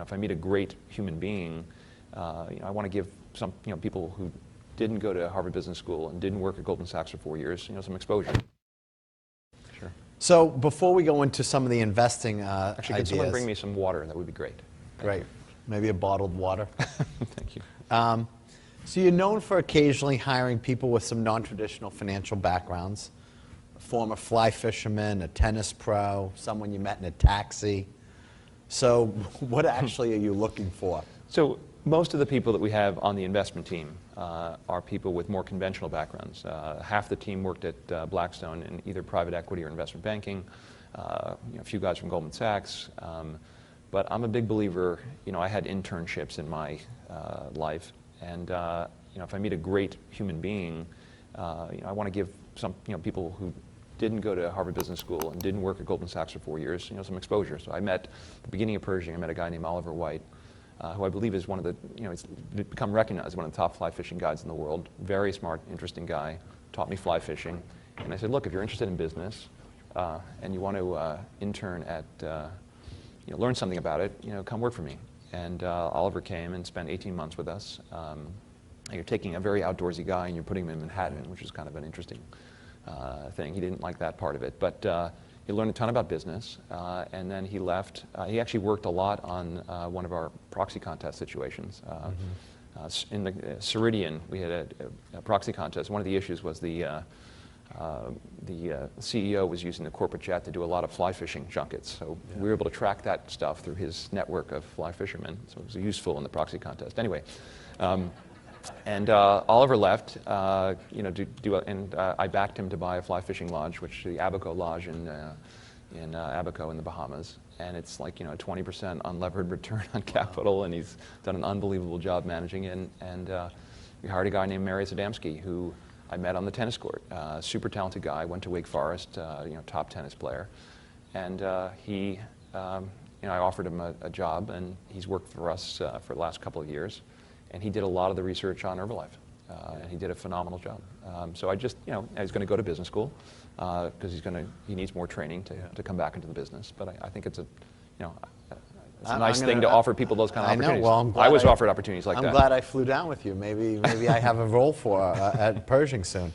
if I meet a great human being, I want to give some people who didn't go to Harvard Business School and didn't work at Goldman Sachs for 4 years, some exposure. Sure. So before we go into some of the investing Actually, ideas, could someone bring me some water? That would be great. Great. Maybe a bottled water. Thank you. So you're known for occasionally hiring people with some non-traditional financial backgrounds, a former fly fisherman, a tennis pro, someone you met in a taxi. So what actually are you looking for? So most of the people that we have on the investment team are people with more conventional backgrounds. Half the team worked at Blackstone in either private equity or investment banking, a few guys from Goldman Sachs. But I'm a big believer, I had internships in my life. And if I meet a great human being, I want to give some people who didn't go to Harvard Business School and didn't work at Goldman Sachs for 4 years, some exposure. So I met, at the beginning of Pershing, I met a guy named Oliver White, who I believe is one of the, he's become recognized as one of the top fly fishing guides in the world. Very smart, interesting guy, taught me fly fishing. And I said, look, if you're interested in business and you want to intern at, learn something about it, come work for me. And Oliver came and spent 18 months with us. You're taking a very outdoorsy guy and you're putting him in Manhattan, which is kind of an interesting thing. He didn't like that part of it. But he learned a ton about business. And then he left. He actually worked a lot on one of our proxy contest situations. In the Ceridian, we had a proxy contest. One of the issues was the CEO was using the corporate jet to do a lot of fly fishing junkets. So we were able to track that stuff through his network of fly fishermen. So it was useful in the proxy contest. Anyway, and Oliver left, and I backed him to buy a fly fishing lodge, which is the Abaco Lodge in Abaco in the Bahamas. And it's like, 20% unlevered return on capital, and he's done an unbelievable job managing it. And we hired a guy named Marius Adamski, who I met on the tennis court. Super talented guy, went to Wake Forest, top tennis player. And I offered him a job, and he's worked for us for the last couple of years. And he did a lot of the research on Herbalife, and he did a phenomenal job. So I just, he's going to go to business school because he needs more training to come back into the business. But I think it's a nice thing to offer people those kind of opportunities. Well, I was offered opportunities like that. I'm glad I flew down with you. Maybe I have a role for at Pershing soon.